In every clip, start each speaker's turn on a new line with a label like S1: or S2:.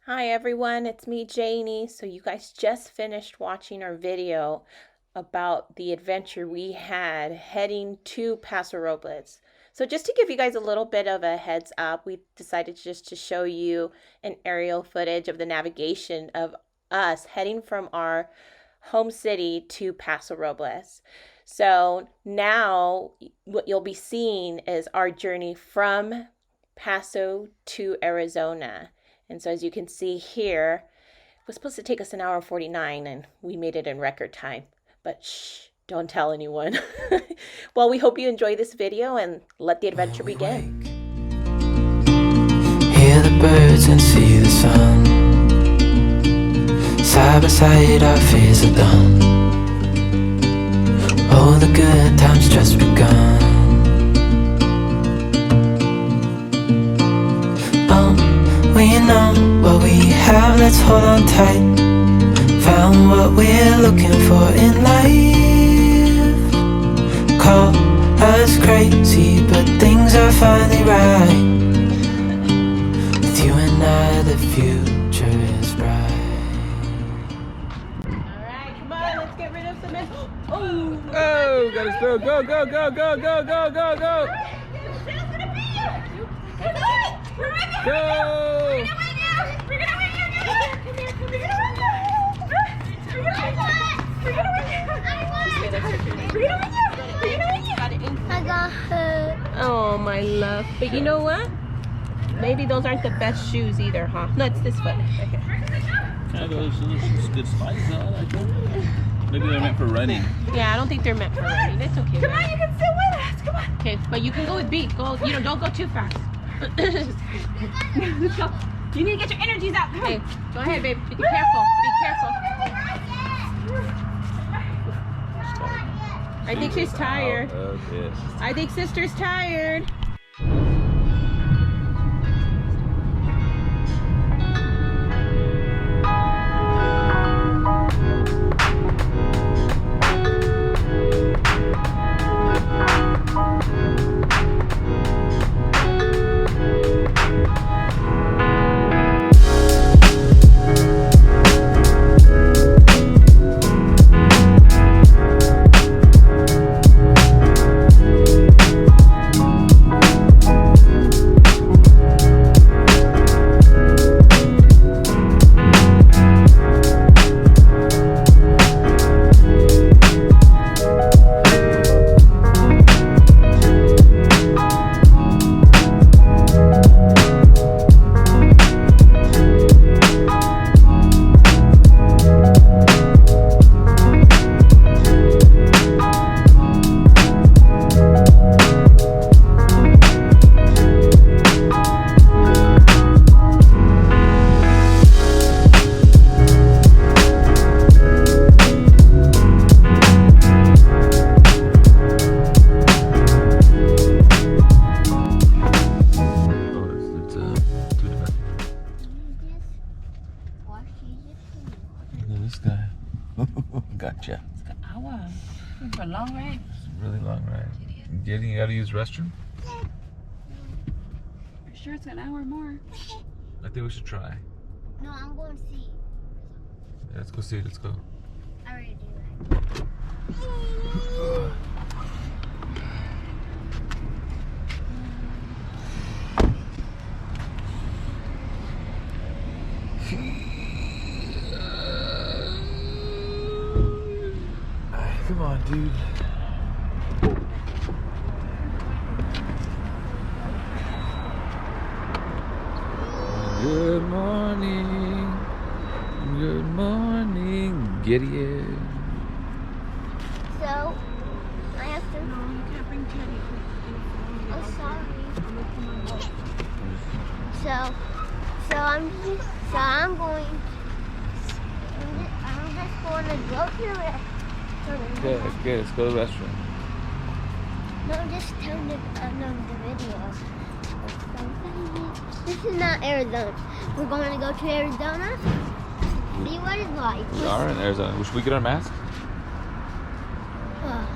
S1: Hi everyone, it's me Janie. So you guys just finished watching our video about the adventure we had heading to Paso Robles. So just to give you guys a little bit of a heads up, we decided just to show you an aerial footage of the navigation of us heading from our home city to Paso Robles. So now what you'll be seeing is our journey from Paso to Arizona. And so as you can see here, it was supposed to take us an hour and 49 and we made it in record time. But shh, don't tell anyone. Well, we hope you enjoy this video and let the adventure begin.
S2: Hear the birds and see the sun. Side by side our fears are done. Oh, the good times just begun. We know what we have, let's hold on tight. Found what we're looking for in life. Call us crazy, but things are finally right. With you and I, the future is bright.
S1: Alright, come on, let's get rid of some mess. Oh,
S3: Gotta go, go, go, go, go, go, go, go, go! Go!
S4: I got hurt.
S1: Oh, my love. But you know what? Maybe those aren't the best shoes either, huh? No, it's this foot. Right here.
S3: Kind of those good slides, though. I like them. Maybe they're meant for running.
S1: Yeah, I don't think they're meant for running. It's okay.
S4: Come on, you can still with us. Come on.
S1: Okay, but you can go with beat. Go, don't go too fast.
S4: Let's go. You need to get your energies out. Come
S1: Okay,
S4: on.
S1: go ahead, babe. Be careful. Be careful. I think she's tired. I think sister's tired.
S3: This guy. Gotcha.
S4: For a long ride.
S3: It's a really long ride. You gotta use restroom?
S4: For sure it's an hour more.
S3: I think we should try.
S4: No, I'm going to see.
S3: Yeah, let's go see. Let's go.
S4: I already do that.
S3: Come on, dude.
S5: Good morning. Good morning, Gideon.
S6: So, I have to.
S4: No, you can't bring Teddy.
S6: Oh, sorry. So I'm going. I'm just going to go to the restaurant.
S5: Okay, let's go to the restroom.
S6: No, just turn the video. This is not Arizona. We're going to go to Arizona. See what it's like.
S5: We are in Arizona. Should we get our mask?
S6: Oh.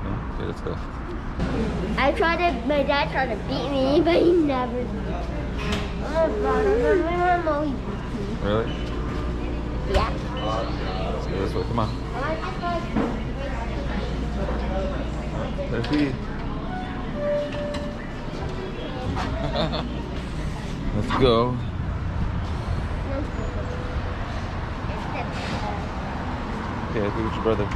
S5: No? Okay, let's go.
S6: My dad tried to beat me, but he never did. My mom always beat me.
S5: Really?
S6: Yeah.
S5: Let's go this way. Come on. Let's eat. Let's go. Okay, let's go get your brother.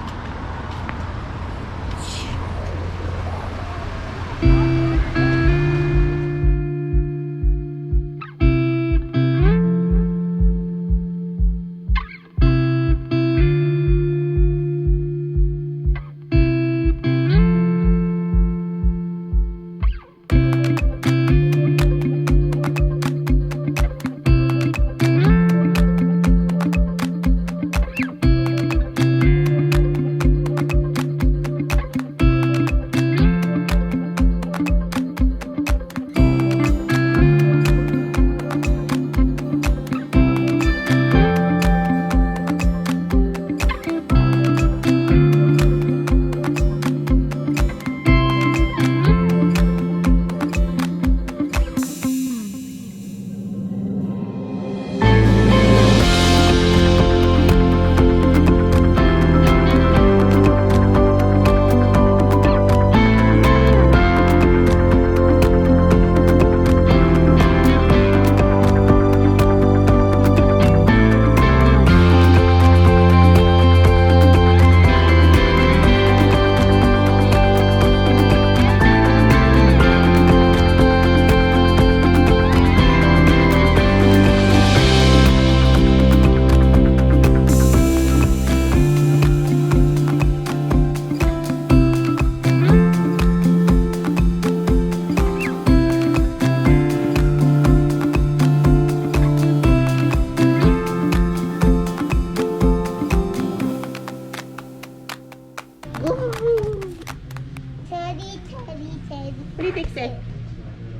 S1: What do you think, Say?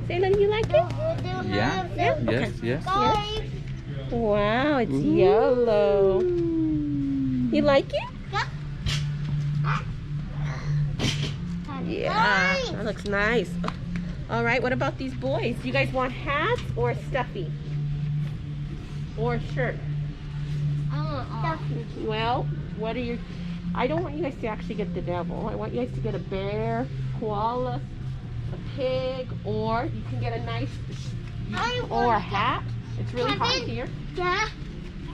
S1: Salem, you like it?
S5: Yeah? Yes.
S1: Wow, it's yellow. You like it? Yeah, that looks nice. All right, what about these boys? Do you guys want hats or stuffy? Or shirt?
S6: Stuffy.
S1: Well, what are your... I don't want you guys to actually get the devil. I want you guys to get a bear, koala, a pig, or you can get a nice... or a hat. It's really hot here.
S6: Yeah.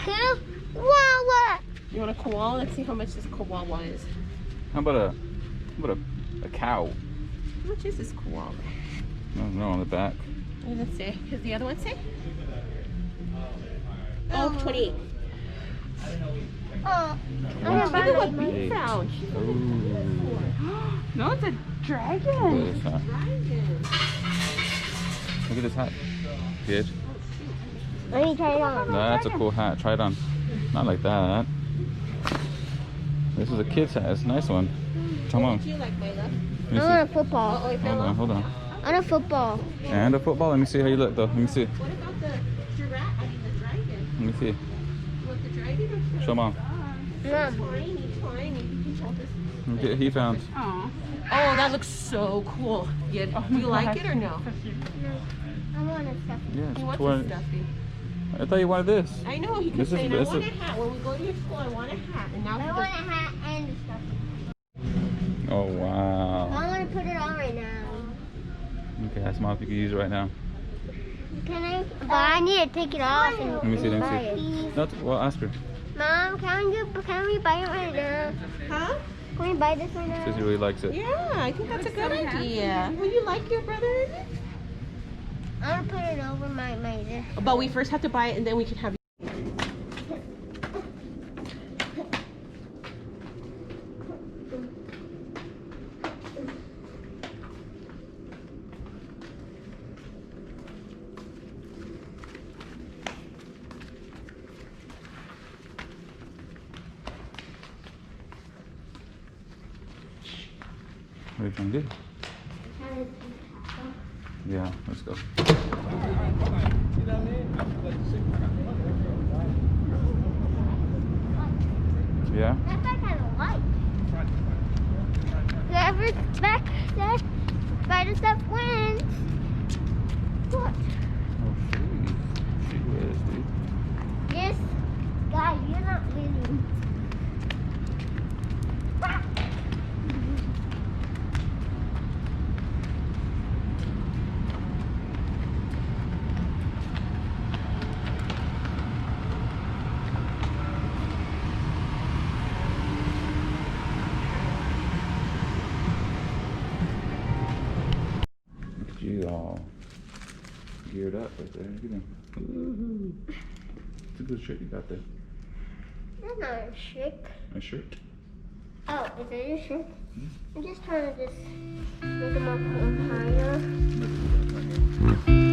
S6: Koala.
S1: You want a koala? Let's see how much this koala is.
S5: How about a cow?
S1: How much is this koala?
S5: No, on the back.
S1: Let's see. Does the other one say? Oh, 28.
S6: Oh.
S1: Look at what we
S5: Eight.
S1: found.
S5: Ooh.
S1: No, it's a
S5: Look at
S1: dragon.
S5: this hat. Look at this hat. Good.
S6: Let me try it on.
S5: No, that's a cool hat. Try it on. Not like that. This is a kid's hat. It's a nice one. Come on.
S1: What do you like, my love?
S5: Let me
S6: I want a
S5: see.
S6: football.
S1: Oh, it fell off.
S5: Hold on.
S6: I want a football.
S5: And a football. Let me see how you look though. Let me see.
S1: What about the giraffe? I mean, the dragon.
S5: Let me see.
S1: You want the dragon or
S5: Show mom.
S6: Mom.
S1: tiny? You can hold this.
S5: Look at he found.
S4: Aw.
S1: Oh, that looks so cool. Yeah. Do you like it or no?
S6: I want a stuffy.
S5: Yeah,
S1: He
S5: it's
S1: wants
S5: 20.
S1: a stuffy.
S5: I thought you wanted this.
S1: I know. He kept
S5: This is-
S1: saying, I
S5: this
S1: want a
S5: is-
S1: hat. When we go to your school, I want a hat. And now
S6: I
S1: he
S6: want
S1: goes,
S6: a hat and a stuffy.
S5: Oh wow.
S6: I want to put it on right now.
S5: Okay, that's mom. If you can use it right now.
S6: Can I? But I need to take it off and
S5: Let me see. Let
S6: buy
S5: me see.
S6: it.
S5: No, well, ask her.
S6: Mom, can we buy it right now?
S1: huh?
S6: Can we buy this right
S5: Says
S6: now?
S5: he really likes it.
S1: Yeah, I think that's a good idea. Will you like your brother in it?
S6: I'm gonna put it over my this.
S4: But we first have to buy it and then we can have.
S5: What are you trying to do? Yeah, let's go. Yeah?
S6: That's I kind of like. Whoever's back there, spider stuff wins. What?
S5: Oh, sweet. She is, dude.
S6: Yes, guy, you're not winning.
S5: Look at you all geared up right there. Look at him. It's a good shirt you got there.
S6: That's not a shirt.
S5: A shirt?
S6: Oh, is it a shirt? I'm just trying to just make them up higher.